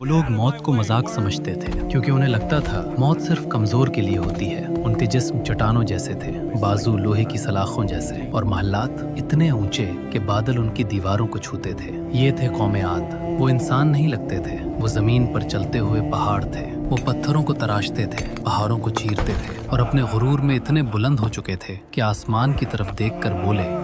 वो लोग मौत को मजाक समझते थे क्योंकि उन्हें लगता था मौत सिर्फ कमजोर के लिए होती है। उनके जिस्म चट्टानों जैसे थे, बाजू लोहे की सलाखों जैसे, और महलात इतने ऊंचे कि बादल उनकी दीवारों को छूते थे। ये थे कौम आद। वो इंसान नहीं लगते थे, वो जमीन पर चलते हुए पहाड़ थे। वो पत्थरों को तराशते थे, पहाड़ों को चीरते थे, और अपने गुरूर में इतने बुलंद हो चुके थे कि आसमान की तरफ देखकर बोले,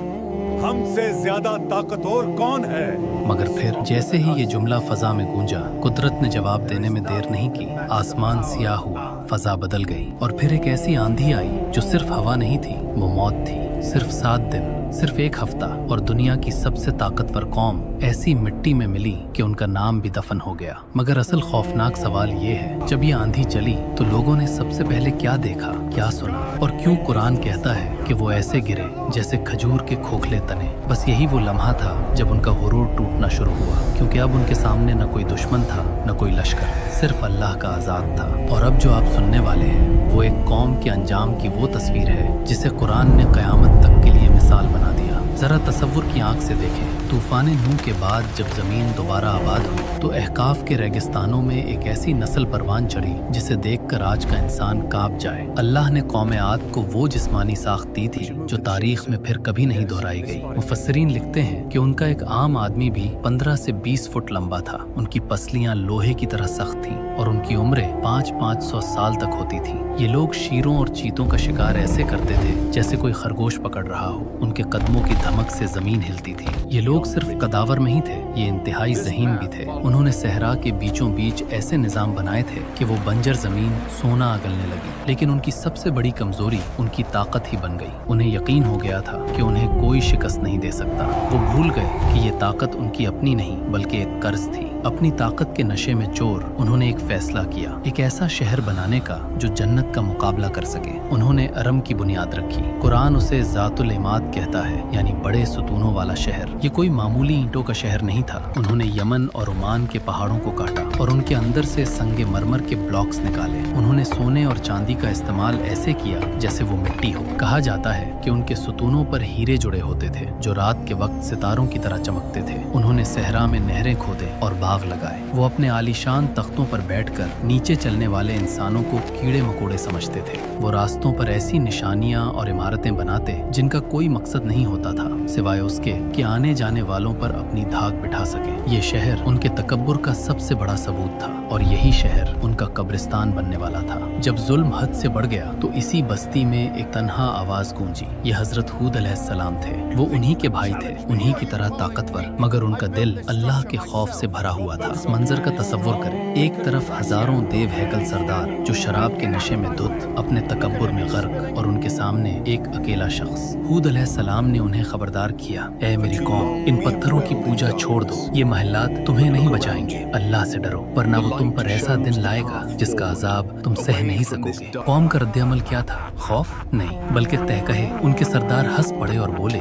हमसे ज्यादा ताकतवर कौन है। मगर फिर जैसे ही ये जुमला फजा में गूंजा, कुदरत ने जवाब देने में देर नहीं की। आसमान सियाह हुआ, फजा बदल गई, और फिर एक ऐसी आंधी आई जो सिर्फ हवा नहीं थी, वो मौत थी। सिर्फ 7 दिन, सिर्फ एक हफ्ता, और दुनिया की सबसे ताकतवर कौम ऐसी मिट्टी में मिली कि उनका नाम भी दफन हो गया। मगर असल खौफनाक सवाल ये है, जब ये आंधी चली तो लोगों ने सबसे पहले क्या देखा, क्या सुना, और क्यों कुरान कहता है कि वो ऐसे गिरे जैसे खजूर के खोखले तने। बस यही वो लम्हा था जब उनका गुरूर टूटना शुरू हुआ, क्योंकि अब उनके सामने न कोई दुश्मन था, न कोई लश्कर, सिर्फ अल्लाह का आजाद था। और अब जो आप सुनने वाले हैं वो एक कौम के अंजाम की वो तस्वीर है जिसे कुरान ने कयामत तक के लिए मिसाल बना दिया। जरा तसव्वुर की आंख से देखें, तूफान नूह के बाद जब जमीन दोबारा आबाद हुई तो अहकाफ के रेगिस्तानों में एक ऐसी नस्ल परवान चढ़ी जिसे देखकर आज का इंसान कांप जाए। अल्लाह ने कौम आद को वो जिस्मानी साख्त दी थी जो तारीख में फिर कभी नहीं दोहराई गई। मुफस्सिरीन लिखते हैं कि उनका एक आम आदमी भी 15 से 20 फुट लंबा था। उनकी पसलियां लोहे की तरह सख्त थीं और उनकी उम्रें 500-500 साल तक होती थी। ये लोग शेरों और चीतों का शिकार ऐसे करते थे जैसे कोई खरगोश पकड़ रहा हो। उनके कदमों की धमक से जमीन हिलती थी। ये लोग सिर्फ कदावर नहीं थे, ये इंतहाई ज़हीन भी थे। उन्होंने सहरा के बीचों बीच ऐसे निज़ाम बनाए थे कि वो बंजर जमीन सोना अगलने लगी। लेकिन उनकी सबसे बड़ी कमजोरी उनकी ताकत ही बन गई। उन्हें यकीन हो गया था कि उन्हें कोई शिकस्त नहीं दे सकता। वो भूल गए कि ये ताकत उनकी अपनी नहीं बल्कि एक कर्ज थी। अपनी ताकत के नशे में चोर उन्होंने एक फैसला किया, एक ऐसा शहर बनाने का जो जन्नत का मुकाबला कर सके। उन्होंने अरम की बुनियाद रखी। कुरान उसे ज़ातुल इमाद कहता है, यानी बड़े सुतूनों वाला शहर। ये कोई मामूली ईंटों का शहर नहीं था। उन्होंने यमन और ओमान के पहाड़ों को काटा और उनके अंदर से संगे मरमर के ब्लॉक्स निकाले। उन्होंने सोने और चांदी का इस्तेमाल ऐसे किया जैसे वो मिट्टी हो। कहा जाता है कि उनके सुतूनों पर हीरे जुड़े होते थे जो रात के वक्त सितारों की तरह चमकते थे। उन्होंने सहरा में नहरें खोदे और बाग लगाए। वो अपने आलीशान तख्तों पर बैठकर नीचे चलने वाले इंसानों को कीड़े मकोड़े समझते थे। वो रास्तों पर ऐसी निशानियां और इमारतें बनाते जिनका कोई मकसद नहीं होता था सिवाय उसके कि आने जाने वालों पर अपनी धाक बिठा सके। ये शहर उनके तकब्बुर का सबसे बड़ा सबूत था, और यही शहर उनका कब्रिस्तान बनने वाला था। जब जुल्म हद से बढ़ गया तो इसी बस्ती में एक तन्हा आवाज गूंजी। ये हजरत हूद अलैहिस्सलाम थे। वो उन्हीं के भाई थे, उन्हीं की तरह ताकतवर, मगर उनका दिल अल्लाह के खौफ से भरा हुआ था। इस मंजर का तसव्वुर करें, एक तरफ हजारों देव हैकल सरदार जो शराब के नशे में धुत, अपने तकब्बुर में गर्क, और उनके सामने एक अकेला शख्स। हूद अलैहिस्सलाम ने उन्हें खबरदार किया, ऐ मेरी कौम, इन पत्थरों की पूजा छोड़ दो। ये महलात तुम्हें नहीं बचाएंगे। अल्लाह से डरो, वरना वो तुम पर ऐसा दिन लाएगा जिसका अजाब तुम सह नहीं सकोगे। कौम का रद्द-ए-अमल क्या था? खौफ नहीं, बल्कि तहकहे। उनके सरदार हंस पड़े और बोले,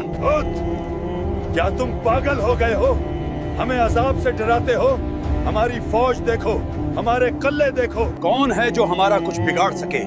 क्या तुम पागल हो गए हो? हमें अजाब से डराते हो? हमारी फौज देखो, हमारे कल्ले देखो। कौन है जो हमारा कुछ बिगाड़ सके?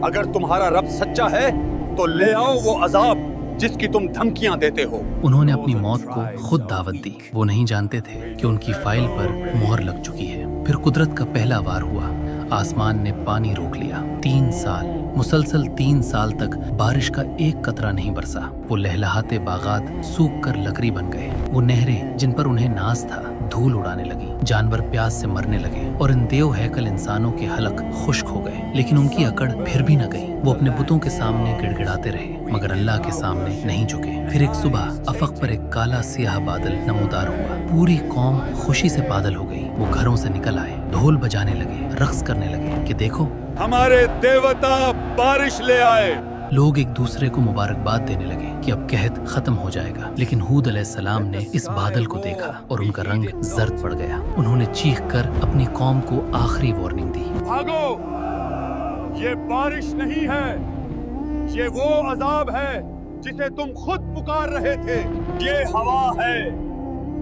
अगर तुम्हारा रब सच्चा है तो ले आओ वो अजाब जिसकी तुम धमकियां देते हो। उन्होंने अपनी मौत को खुद दावत दी। वो नहीं जानते थे कि उनकी फाइल पर मोहर लग चुकी है। फिर कुदरत का पहला वार हुआ। आसमान ने पानी रोक लिया। 3 साल, मुसलसल 3 साल तक बारिश का एक कतरा नहीं बरसा। वो लहलहाते बागात सूख कर लकड़ी बन गए। वो नहरें जिन पर उन्हें नाज था धूल उड़ाने लगी। जानवर प्यास से मरने लगे और इन देव हैकल इंसानों के हलक खुश्क हो गए। लेकिन उनकी अकड़ फिर भी न गई। वो अपने बुतों के सामने गिड़गिड़ाते रहे मगर अल्लाह के सामने नहीं झुके। फिर एक सुबह अफक पर एक काला सियाह बादल नमूदार हुआ। पूरी कौम खुशी से पागल हो गई। वो घरों से निकल आए, ढोल बजाने लगे, रक्स करने लगे कि देखो हमारे देवता बारिश ले आए। लोग एक दूसरे को मुबारकबाद देने लगे कि अब कहत खत्म हो जाएगा। लेकिन हूद अलैहिस्सलाम ने इस बादल को देखा और उनका रंग जर्द पड़ गया। उन्होंने चीख कर अपनी कौम को आखिरी वार्निंग दी, भागो, ये बारिश नहीं है, ये वो अजाब है जिसे तुम खुद पुकार रहे थे। ये हवा है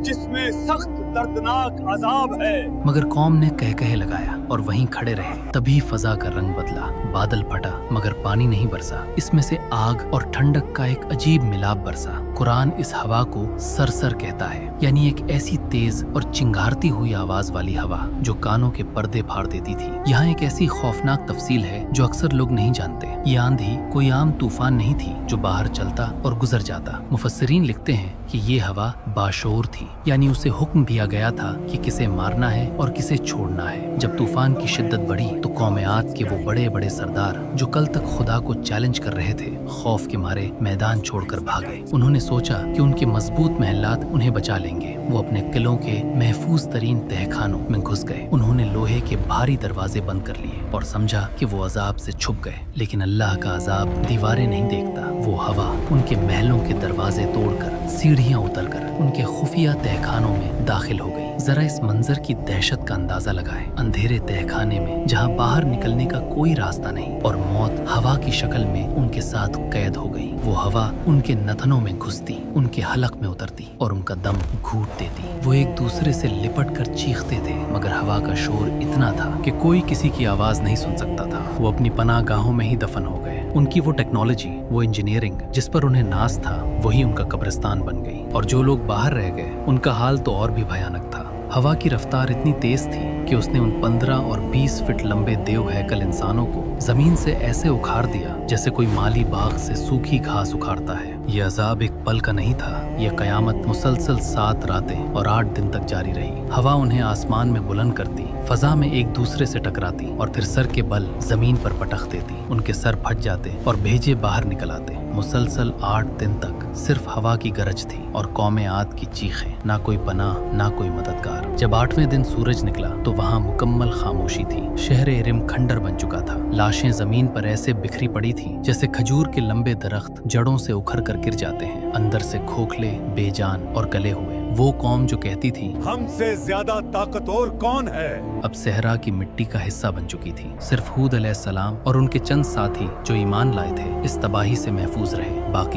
जिसमें सख्त दर्दनाक अजाब है। मगर कौम ने कह लगाया और वहीं खड़े रहे। तभी फजा का रंग बदला, बादल फटा मगर पानी नहीं बरसा। इसमें से आग और ठंडक का एक अजीब मिलाप बरसा। कुरान इस हवा को सरसर कहता है, यानी एक ऐसी तेज और चिंगारती हुई आवाज वाली हवा जो कानों के पर्दे फाड़ देती थी। यहाँ एक ऐसी खौफनाक तफसील है जो अक्सर लोग नहीं जानते। ये आंधी कोई आम तूफान नहीं थी जो बाहर चलता और गुजर जाता। मुफस्सिरीन लिखते हैं कि ये हवा बाशऊर थी, यानी उसे हुक्म दिया गया था कि किसे मारना है और किसे छोड़ना है। जब तूफान की शिद्दत बढ़ी तो कौम आद के वो बड़े बड़े सरदार जो कल तक खुदा को चैलेंज कर रहे थे, खौफ के मारे मैदान छोड़कर भागे। उन्होंने सोचा कि उनके मजबूत महलात उन्हें बचा लेंगे। वो अपने किलों के महफूज तरीन तहखानों में घुस गए। उन्होंने लोहे के भारी दरवाजे बंद कर लिए और समझा कि वो अजाब से छुप गए। लेकिन अल्लाह का अजाब दीवारें नहीं देखता। वो हवा उनके महलों के दरवाजे तोड़कर सीढ़ियां उतरकर उनके खुफिया तहखानों में दाखिल हो गई। जरा इस मंजर की दहशत का अंदाजा लगाएं। अंधेरे तहखाने में जहां बाहर निकलने का कोई रास्ता नहीं और मौत हवा की शक्ल में उनके साथ कैद हो गई। वो हवा उनके नथनों में घुसती, उनके हलक में उतरती और उनका दम घूट देती। वो एक दूसरे से लिपट कर चीखते थे, मगर हवा का शोर इतना था कि कोई किसी की आवाज नहीं सुन सकता था। वो अपनी पनाह गाहों में ही दफन हो गए। उनकी वो टेक्नोलॉजी, वो इंजीनियरिंग जिस पर उन्हें नाज था, वही उनका कब्रिस्तान बन गई। और जो लोग बाहर रह गए उनका हाल तो और भी भयानक था। हवा की रफ्तार इतनी तेज थी कि उसने उन 15 और 20 फीट लंबे देव हैकल इंसानों को जमीन से ऐसे उखाड़ दिया जैसे कोई माली बाग से सूखी घास उखाड़ता है। ये अजाब एक पल का नहीं था, ये कयामत मुसलसल 7 रातें और 8 दिन तक जारी रही। हवा उन्हें आसमान में बुलंद करती, फजा में एक दूसरे से टकराती और फिर सर के बल जमीन पर पटक देती। उनके सर फट जाते और भेजे बाहर निकल आते। मुसलसल 8 दिन तक सिर्फ हवा की गरज थी और कौमे आद की चीखें, ना कोई पनाह ना कोई मददगार। जब 8वें दिन सूरज निकला तो वहाँ मुकम्मल खामोशी थी। शहर एरिम खंडर बन चुका था। लाशें जमीन पर ऐसे बिखरी पड़ी थी जैसे खजूर के लंबे दरख्त जड़ों से उखड़ कर गिर जाते हैं, अंदर से खोखले, बेजान और गले हुए। वो कौम जो कहती थी हमसे ज्यादा ताकतवर कौन है, अब सहरा की मिट्टी का हिस्सा बन चुकी थी। सिर्फ हूद अलैहिस्सलाम और उनके चंद साथी जो ईमान लाए थे इस तबाही से महफूज रहे। बाकी